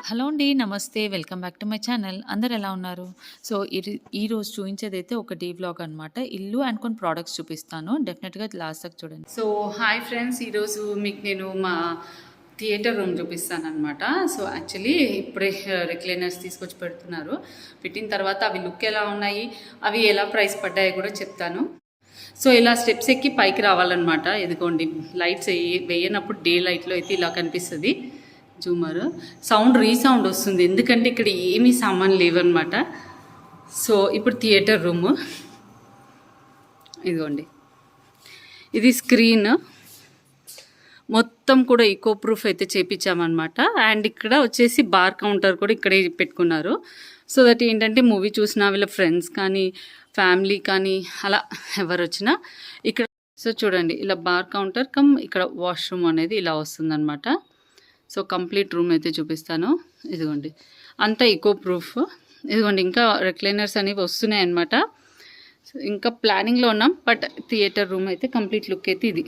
Hello అండి. నమస్తే. Welcome back to my channel. అందరూ ఎలా ఉన్నారు? సో, ఈరోజు చూయించేదైతే ఒక డే వ్లాగ్ అనమాట. ఇల్లు అండ్ కొన్ని ప్రొడక్ట్స్ చూపిస్తాను. డెఫినెట్‌గా లాస్ట్ దాకా చూడండి. So, hi friends. ఈరోజు మీకు నేను మా థియేటర్ రూమ్ చూపిస్తాననమాట. సో, యాక్చువల్లీ ఇప్పుడే రిక్లైనర్స్ తీసుకొచ్చి పెడుతున్నారు. పెట్టిన తర్వాత అవి లుక్ ఎలా ఉన్నాయి, అవి ఎలా ప్రైస్ పడ్డాయో కూడా చెప్తాను. సో, ఇలా స్టెప్స్ ఎక్కి పైకి రావాలన్నమాట. ఇదిగోండి లైట్స్ వేయనప్పుడు డే లైట్‌లో అయితే ఇలా కనిపిస్తది. జూమర్ సౌండ్ రీసౌండ్ వస్తుంది, ఎందుకంటే ఇక్కడ ఏమీ సామాన్ లేవన్నమాట. సో ఇప్పుడు థియేటర్ రూమ్ ఇదిగోండి, ఇది స్క్రీన్ మొత్తం కూడా ఈకో ప్రూఫ్ అయితే చేపించామన్నమాట. అండ్ ఇక్కడ వచ్చేసి బార్ కౌంటర్ కూడా ఇక్కడే పెట్టుకున్నారు. సో దట్ ఏంటంటే మూవీ చూసినా వీళ్ళ ఫ్రెండ్స్ కానీ ఫ్యామిలీ కానీ అలా ఎవరు వచ్చినా ఇక్కడ. సో చూడండి, ఇలా బార్ కౌంటర్ కమ్ ఇక్కడ వాష్రూమ్ అనేది ఇలా వస్తుందన్నమాట. సో కంప్లీట్ రూమ్ అయితే చూపిస్తాను. ఇదిగోండి అంతా ఈకో ప్రూఫ్. ఇదిగోండి ఇంకా రిక్లైనర్స్ అనేవి వస్తున్నాయి అన్నమాట. సో ఇంకా ప్లానింగ్లో ఉన్నాం, బట్ థియేటర్ రూమ్ అయితే కంప్లీట్ లుక్ అయితే ఇది.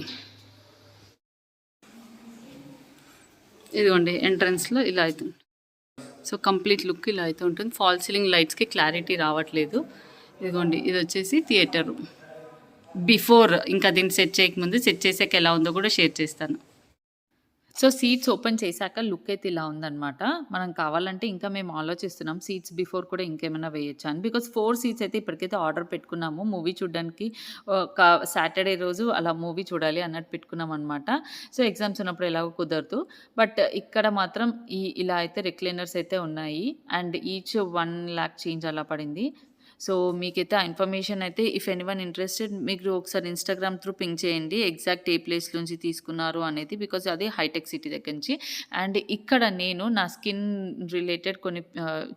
ఇదిగోండి ఎంట్రన్స్లో ఇలా అవుతుంది. సో కంప్లీట్ లుక్ ఇలా అయితే ఉంటుంది. ఫాల్ సీలింగ్ లైట్స్కి క్లారిటీ రావట్లేదు. ఇదిగోండి ఇది వచ్చేసి థియేటర్ రూమ్ బిఫోర్. ఇంకా దీన్ని సెట్ చేయకముందు, సెట్ చేసాక ఎలా ఉందో కూడా షేర్ చేస్తాను. సో సీట్స్ ఓపెన్ చేశాక లుక్ అయితే ఇలా ఉందన్నమాట. మనం కావాలంటే ఇంకా మేము ఆలోచిస్తున్నాం సీట్స్ బిఫోర్ కూడా ఇంకేమైనా వేయొచ్చు అని. బికాస్ 4 సీట్స్ అయితే ఇప్పటికైతే ఆర్డర్ పెట్టుకున్నాము. మూవీ చూడడానికి సాటర్డే రోజు అలా మూవీ చూడాలి అన్నట్టు పెట్టుకున్నాం అనమాట. సో ఎగ్జామ్స్ ఉన్నప్పుడు ఎలాగో కుదరదు. బట్ ఇక్కడ మాత్రం ఇలా అయితే రిక్లైనర్స్ అయితే ఉన్నాయి. అండ్ ఈచ్ 1 lakh చేంజ్ అలా పడింది. సో మీకైతే ఆ ఇన్ఫర్మేషన్ అయితే ఇఫ్ ఎనీవన్ ఇంట్రెస్టెడ్ మీరు ఒకసారి ఇన్స్టాగ్రామ్ త్రూ పింక్ చేయండి ఎగ్జాక్ట్ ఏ ప్లేస్ నుంచి తీసుకున్నారు అనేది. బికాజ్ అది హైటెక్ సిటీ దగ్గర నుంచి. అండ్ ఇక్కడ నేను నా స్కిన్ రిలేటెడ్ కొన్ని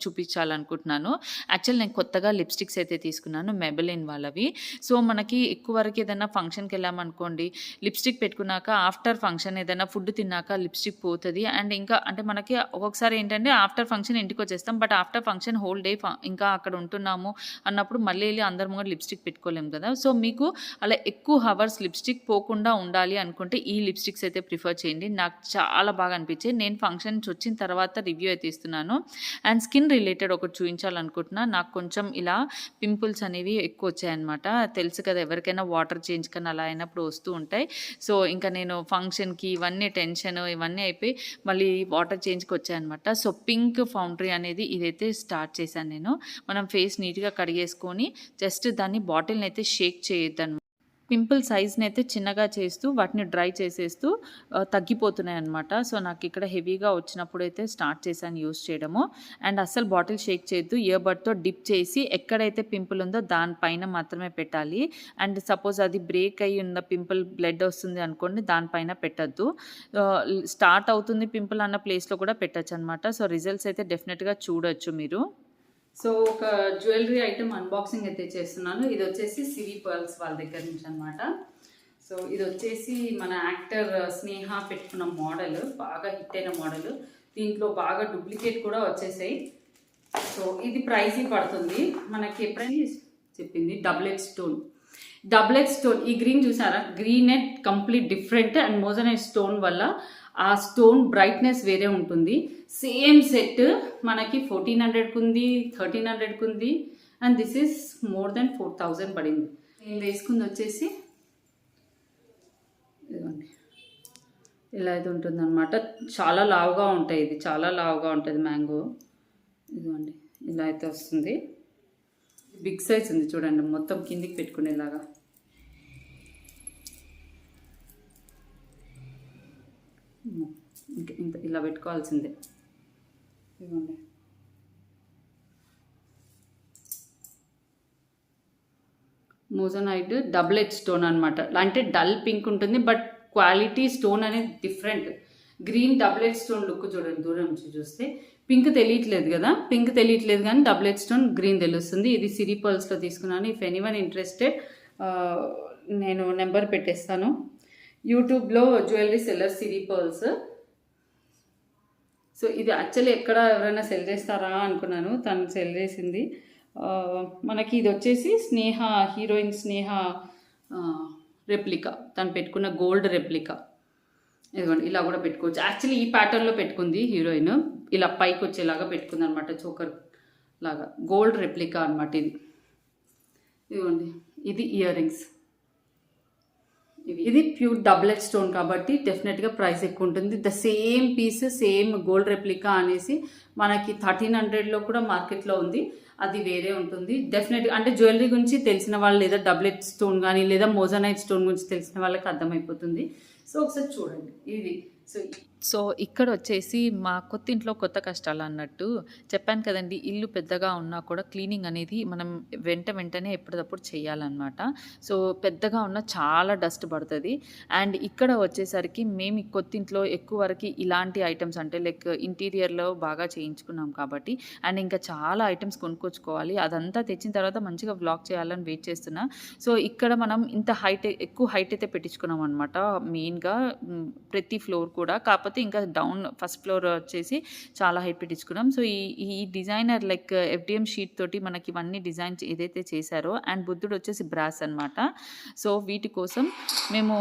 చూపించాలనుకుంటున్నాను. యాక్చువల్ నేను కొత్తగా లిప్స్టిక్స్ అయితే తీసుకున్నాను, మెబెలిన్ వాళ్ళవి. సో మనకి ఎక్కువ వరకు ఏదైనా ఫంక్షన్కి వెళ్ళామనుకోండి, లిప్స్టిక్ పెట్టుకున్నాక ఆఫ్టర్ ఫంక్షన్ ఏదైనా ఫుడ్ తిన్నాక లిప్స్టిక్ పోతుంది. అండ్ ఇంకా అంటే మనకి ఒక్కొక్కసారి ఏంటంటే ఆఫ్టర్ ఫంక్షన్ ఇంటికి వచ్చేస్తాం, but after function whole day ఇంకా అక్కడ ఉంటున్నాము అన్నప్పుడు మళ్ళీ వెళ్ళి అందరి ముందు లిప్స్టిక్ పెట్టుకోలేము కదా. సో మీకు అలా ఎక్కువ హవర్స్ లిప్స్టిక్ పోకుండా ఉండాలి అనుకుంటే ఈ లిప్స్టిక్స్ అయితే ప్రిఫర్ చేయండి. నాకు చాలా బాగా అనిపించాయి. నేను ఫంక్షన్ నుంచి వచ్చిన తర్వాత రివ్యూ అయితే ఇస్తున్నాను. అండ్ స్కిన్ రిలేటెడ్ ఒకటి చూపించాలనుకుంటున్నా. నాకు కొంచెం ఇలా పింపుల్స్ అనేవి ఎక్కువ వచ్చాయన్నమాట. తెలుసు కదా ఎవరికైనా వాటర్ చేంజ్ కానీ అలా అయినప్పుడు వస్తూ ఉంటాయి. సో ఇంకా నేను ఫంక్షన్కి ఇవన్నీ టెన్షన్ ఇవన్నీ అయిపోయి మళ్ళీ వాటర్ చేంజ్కి వచ్చాయన్నమాట. సో పింక్ ఫౌండరీ అనేది ఇదైతే స్టార్ట్ చేశాను నేను. మనం ఫేస్ నీట్గా కడిగేసుకొని జస్ట్ దాన్ని బాటిల్ని అయితే షేక్ చేయొద్దు. పింపుల్ సైజ్ని అయితే చిన్నగా చేస్తూ వాటిని డ్రై చేసేస్తూ తగ్గిపోతున్నాయి అనమాట. సో నాకు ఇక్కడ హెవీగా వచ్చినప్పుడు అయితే స్టార్ట్ చేశాను యూస్ చేయడము. అండ్ అస్సలు బాటిల్ షేక్ చేయొద్దు. ఇయర్బడ్తో డిప్ చేసి ఎక్కడైతే పింపుల్ ఉందో దానిపైన మాత్రమే పెట్టాలి. అండ్ సపోజ్ అది బ్రేక్ అయ్యి ఉన్న పింపుల్ బ్లడ్ వస్తుంది అనుకోండి, దానిపైన పెట్టద్దు. స్టార్ట్ అవుతుంది పింపుల్ అన్న ప్లేస్లో కూడా పెట్టచ్చు అనమాట. సో రిజల్ట్స్ అయితే డెఫినెట్గా చూడొచ్చు మీరు. సో ఒక జ్యువెలరీ ఐటమ్ అన్బాక్సింగ్ అయితే చేస్తున్నాను. ఇది వచ్చేసి సిరి పర్ల్స్ వాళ్ళ దగ్గర నుంచి అనమాట. సో ఇది వచ్చేసి మన యాక్టర్ స్నేహ పెట్టుకున్న మోడల్, బాగా హిట్ అయిన మోడల్. దీంట్లో బాగా డూప్లికేట్ కూడా వచ్చేసాయి. సో ఇది ప్రైజీ పడుతుంది మనకి. ఎప్పుడైనా చెప్పింది డబుల్ ఎడ్జ్ స్టోన్. ఈ గ్రీన్ చూసారా, green net complete different. And moissanite stone వల్ల ఆ స్టోన్ బ్రైట్నెస్ వేరే ఉంటుంది. సేమ్ సెట్ మనకి 1400కు ఉంది, 1300కు ఉంది. And this is more than 4000 పడింది. నేను వేసుకుంది వచ్చేసి ఇదిగోండి ఇలా అయితే ఉంటుంది అనమాట. చాలా లావుగా ఉంటాయి, ఇది చాలా లావుగా ఉంటుంది మ్యాంగో. ఇదిగోండి ఇలా అయితే వస్తుంది. బిగ్ సైజ్ ఉంది చూడండి, మొత్తం కిందికి పెట్టుకునేలాగా. ఇంత ఇలా పెట్టుకోవాల్సిందే. ఇవ్వండి మోజనైట్ డబుల్ ఎడ్జ్ స్టోన్ అనమాట. అంటే డల్ పింక్ ఉంటుంది, బట్ క్వాలిటీ స్టోన్ అనేది different. Green double edge stone look చూడండి, దూరం నుంచి చూస్తే పింక్ తెలియట్లేదు కదా, పింక్ తెలియట్లేదు కానీ డబుల్ ఎడ్జ్ స్టోన్ గ్రీన్ తెలుస్తుంది. ఇది సిరి పర్ల్స్లో తీసుకున్నాను. ఇఫ్ ఎనీవన్ ఇంట్రెస్టెడ్ నేను నెంబర్ పెట్టేస్తాను. యూట్యూబ్లో జ్యువెలరీ సెల్లర్ సిరి పర్ల్స్. సో ఇది యాక్చువల్లీ ఎక్కడ ఎవరైనా సెల్ చేస్తారా అనుకున్నాను, తను సెల్ చేసింది. మనకి ఇది వచ్చేసి స్నేహ, హీరోయిన్ స్నేహ రెప్లికా, తను పెట్టుకున్న గోల్డ్ రెప్లికా. ఇదిగోండి ఇలా కూడా పెట్టుకోవచ్చు. యాక్చువల్లీ ఈ ప్యాటర్న్లో పెట్టుకుంది హీరోయిన్, ఇలా పైకి వచ్చేలాగా పెట్టుకుంది అనమాట, చోకర్ లాగా. గోల్డ్ రెప్లికా అనమాట ఇది. ఇదిగోండి ఇది ఇయర్ రింగ్స్. ఇది ప్యూర్ డబుల్ ఎడ్జ్ స్టోన్ కాబట్టి డెఫినెట్గా ప్రైస్ ఎక్కువ ఉంటుంది. The same piece same gold replica అనేసి మనకి 1300లో కూడా మార్కెట్లో ఉంది, అది వేరే ఉంటుంది డెఫినెట్గా. అంటే జ్యువెలరీ గురించి తెలిసిన వాళ్ళు, లేదా డబుల్ ఎడ్జ్ స్టోన్ కానీ లేదా మోజనైట్ స్టోన్ గురించి తెలిసిన వాళ్ళకి అర్థమైపోతుంది. సో ఒకసారి చూడండి ఇది. సో ఇక్కడ వచ్చేసి మా కొత్త ఇంట్లో కొత్త కష్టాలు అన్నట్టు చెప్పాను కదండి. ఇల్లు పెద్దగా ఉన్నా కూడా క్లీనింగ్ అనేది మనం వెంటనే ఎప్పటికప్పుడు చేయాలన్నమాట. సో పెద్దగా ఉన్న చాలా డస్ట్ పడుతుంది. అండ్ ఇక్కడ వచ్చేసరికి మేము ఈ కొత్త ఇంట్లో ఎక్కువ వరకు ఇలాంటి ఐటమ్స్ అంటే లైక్ ఇంటీరియర్లో బాగా చేయించుకున్నాం కాబట్టి, అండ్ ఇంకా చాలా ఐటమ్స్ కొనుక్కొచ్చుకోవాలి. అదంతా తెచ్చిన తర్వాత మంచిగా వ్లాగ్ చేయాలని వెయిట్ చేస్తున్నా. సో ఇక్కడ మనం ఇంత ఎక్కువ హైట్ అయితే పెట్టించుకున్నాం అనమాట మెయిన్గా ప్రతి ఫ్లోర్ కూడా. కాకపోతే ఇంకా డౌన్ ఫస్ట్ ఫ్లోర్ వచ్చేసి చాలా హైట్ పెట్టించుకున్నాం. సో ఈ డిజైనర్ లైక్ FDM షీట్ తోటి మనకి ఇవన్నీ డిజైన్ ఏదైతే చేశారో, అండ్ బుద్ధుడు వచ్చేసి బ్రాస్ అనమాట. సో వీటి కోసం మేము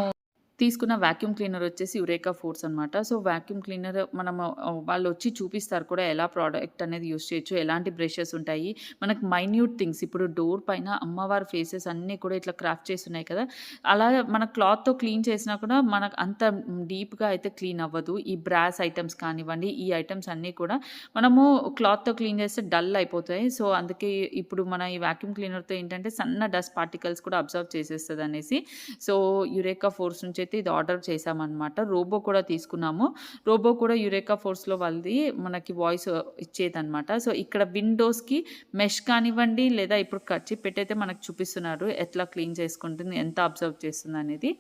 తీసుకున్న వాక్యూమ్ క్లీనర్ వచ్చేసి యురేకా ఫోర్స్ అనమాట. సో వాక్యూమ్ క్లీనర్ మనము వాళ్ళు వచ్చి చూపిస్తారు కూడా ఎలా ప్రోడక్ట్ అనేది యూస్ చేయొచ్చు, ఎలాంటి బ్రషెస్ ఉంటాయి, మనకు మైన్యూట్ థింగ్స్. ఇప్పుడు డోర్ పైన అమ్మవారి ఫేసెస్ అన్నీ కూడా ఇట్లా క్రాఫ్ట్ చేసి ఉన్నాయి కదా, అలా మన క్లాత్తో క్లీన్ చేసినా కూడా మనకు అంత డీప్గా అయితే క్లీన్ అవ్వదు. ఈ బ్రాస్ ఐటమ్స్ కానివ్వండి, ఈ ఐటమ్స్ అన్నీ కూడా మనము క్లాత్తో క్లీన్ చేస్తే డల్ అయిపోతాయి. సో అందుకే ఇప్పుడు మన ఈ వాక్యూమ్ క్లీనర్తో ఏంటంటే సన్న డస్ట్ పార్టికల్స్ కూడా అబ్జర్వ్ చేసేస్తుంది అనేసి, సో యురేకా ఫోర్స్ నుంచి ఇది ఆర్డర్ చేసామన్నమాట. రోబో కూడా తీసుకున్నాము. రోబో కూడా యురేకా ఫోర్స్లో వాళ్ళది మనకి వాయిస్ ఇచ్చేదన్నమాట. సో ఇక్కడ విండోస్కి మెష్ కానివ్వండి, లేదా ఇప్పుడు కచ్చి పెట్టయితే మనకు చూపిస్తున్నారు ఎట్లా క్లీన్ చేసుకుంటుంది, ఎంత అబ్జర్వ్ చేస్తుంది అనేది.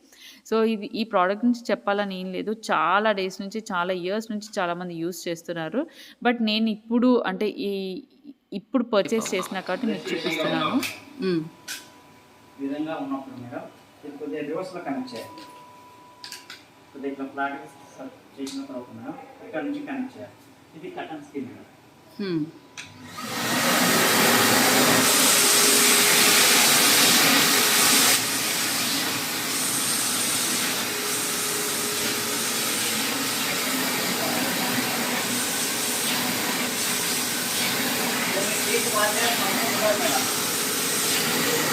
సో ఇది ఈ ప్రోడక్ట్ నుంచి చెప్పాలని ఏం లేదు, చాలా డేస్ నుంచి చాలా ఇయర్స్ నుంచి చాలామంది యూస్ చేస్తున్నారు. బట్ నేను ఇప్పుడు అంటే ఇప్పుడు పర్చేస్ చేసిన కాబట్టి మీకు చూపిస్తున్నాను. విధంగా ఉన్నప్పుడు మేడం ఇది కొద్దిగా రివర్స్లో కనెక్ట్ చేయాలి. కొద్దిగా ఇట్లా ఫ్లాట్ చేసిన తర్వాత మేడం ఇక్కడ నుంచి కనెక్ట్ చేయాలి. ఇది కటన్ స్కిన్ మేడం.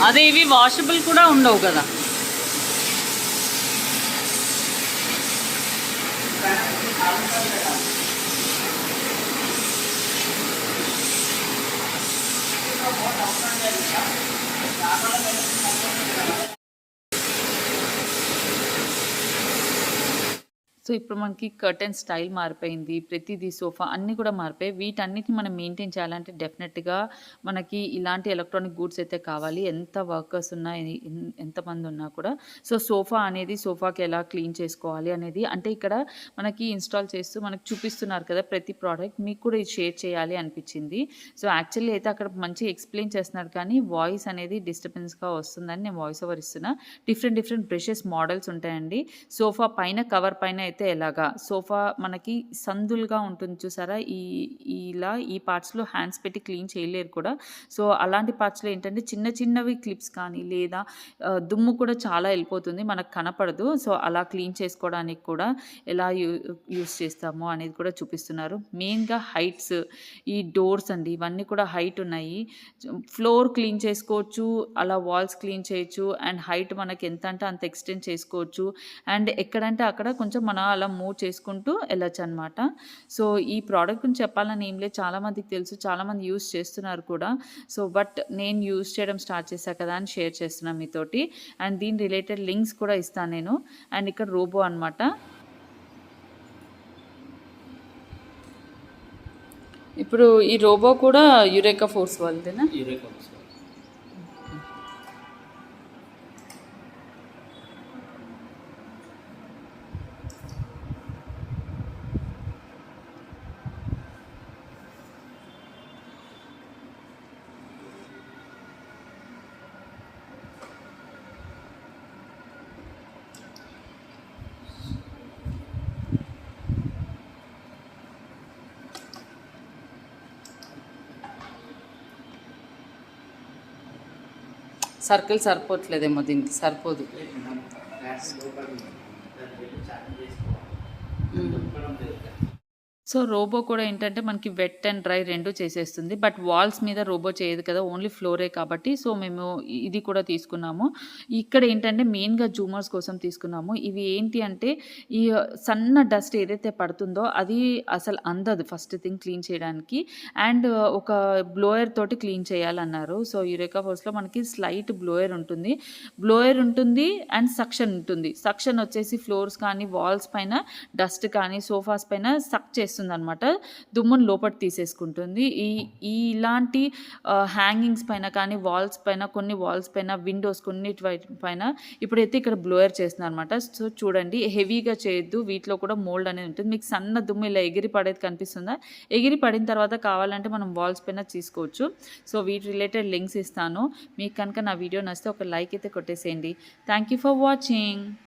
అదే ఇవి వాషబుల్ కూడా ఉండవు కదా. సో ఇప్పుడు మనకి కర్టెన్ స్టైల్ మారిపోయింది, ప్రతిదీ సోఫా అన్నీ కూడా మారిపోయాయి. వీటన్నిటిని మనం మెయింటైన్ చేయాలంటే డెఫినెట్గా మనకి ఇలాంటి ఎలక్ట్రానిక్ గూడ్స్ అయితే కావాలి. ఎంత వర్కర్స్ ఉన్నా, ఎంతమంది ఉన్నా కూడా. సో సోఫా అనేది సోఫాకి ఎలా క్లీన్ చేసుకోవాలి అనేది అంటే ఇక్కడ మనకి ఇన్స్టాల్ చేస్తూ మనకు చూపిస్తున్నారు కదా ప్రతి ప్రోడక్ట్, మీకు కూడా ఇది షేర్ చేయాలి అనిపించింది. సో యాక్చువల్లీ అయితే అక్కడ మంచిగా ఎక్స్ప్లెయిన్ చేస్తున్నారు, కానీ వాయిస్ అనేది డిస్టర్బెన్స్గా వస్తుందని నేను వాయిస్ ఓవర్ ఇస్తున్నా. డిఫరెంట్ బ్రషెస్ మోడల్స్ ఉంటాయండి. సోఫా పైన కవర్ పైన అయితే ఎలాగా సోఫా మనకి సందులుగా ఉంటుంది చూసారా, ఇలా ఈ పార్ట్స్లో హ్యాండ్స్ పెట్టి క్లీన్ చేయలేరు కూడా. సో అలాంటి పార్ట్స్లో ఏంటంటే చిన్నవి క్లిప్స్ కానీ లేదా దుమ్ము కూడా చాలా వెళ్ళిపోతుంది, మనకు కనపడదు. సో అలా క్లీన్ చేసుకోవడానికి కూడా ఎలా యూస్ చేస్తామో అనేది కూడా చూపిస్తున్నారు. మెయిన్గా హైట్స్, ఈ డోర్స్ అండి ఇవన్నీ కూడా హైట్ ఉన్నాయి. ఫ్లోర్ క్లీన్ చేసుకోవచ్చు, అలా వాల్స్ క్లీన్ చేయొచ్చు, అండ్ హైట్ మనకి ఎంత అంటే అంత ఎక్స్టెండ్ చేసుకోవచ్చు. అండ్ ఎక్కడంటే అక్కడ కొంచెం మన అలా మూవ్ చేసుకుంటూ వెళ్ళొచ్చు అనమాట. సో ఈ ప్రోడక్ట్ గురించి చెప్పాలని ఏం లేదు, చాలామందికి తెలుసు, చాలామంది యూస్ చేస్తున్నారు కూడా. సో బట్ నేను యూస్ చేయడం స్టార్ట్ చేశా కదా అని షేర్ చేస్తున్నాను మీతోటి. అండ్ దీని రిలేటెడ్ లింక్స్ కూడా ఇస్తాను నేను. అండ్ ఇక్కడ రోబో అనమాట. ఇప్పుడు ఈ రోబో కూడా యురేకా ఫోర్స్ వాళ్ళదేనా? Eureka Forbes. సర్కిల్ సరిపోవట్లేదేమో, దీనికి సరిపోదు. సో, రోబో కూడా ఏంటంటే మనకి వెట్ అండ్ డ్రై 2 చేసేస్తుంది. బట్ వాల్స్ మీద రోబో చేయదు కదా! ఓన్లీ ఫ్లోరే కాబట్టి సో, మేము ఇది కూడా తీసుకున్నాము. ఇక్కడ ఏంటంటే మెయిన్‌గా జూమర్స్ కోసం తీసుకున్నాము. ఇవి ఏంటి అంటే ఈ సన్న డస్ట్ ఏదైతే పడుతుందో అది అసలు అందదు ఫస్ట్ థింగ్ క్లీన్ చేయడానికి. అండ్ ఒక బ్లోయర్ తోటి క్లీన్ చేయాలన్నారు. సో, యురేకా ఫోర్స్‌లో మనకి స్లైట్ బ్లోయర్ ఉంటుంది. బ్లోయర్ ఉంటుంది అండ్ సక్షన్ ఉంటుంది. సక్షన్ వచ్చేసి ఫ్లోర్స్ కానీ, వాల్స్ పైన డస్ట్ కానీ, సోఫాస్ పైన సక్ చేస్తుందనమాట. దుమ్మును లోపటికి తీసేసుకుంటుంది. ఇలాంటి హ్యాంగింగ్స్ పైన కానీ, వాల్స్ పైన కొన్ని వాల్స్ పైన, విండోస్ కొన్నిటి పైన ఇప్పుడైతే ఇక్కడ బ్లోయర్ చేస్తున్నారనమాట. సో, చూడండి హెవీగా చేయొద్దు. వీటిలో కూడా మోల్డ్ అనేది ఉంటుంది. మీకు సన్న దుమ్ము ఇలా ఎగిరి పడేది కనిపిస్తుందా? ఎగిరి పడిన తర్వాత కావాలంటే మనం వాల్స్ పైన తీసుకోవచ్చు. సో, వీటి రిలేటెడ్ లింక్స్ ఇస్తాను. మీకు కనుక నా వీడియో నచ్చితే ఒక లైక్ అయితే కొట్టేసేయండి. Thank you for watching.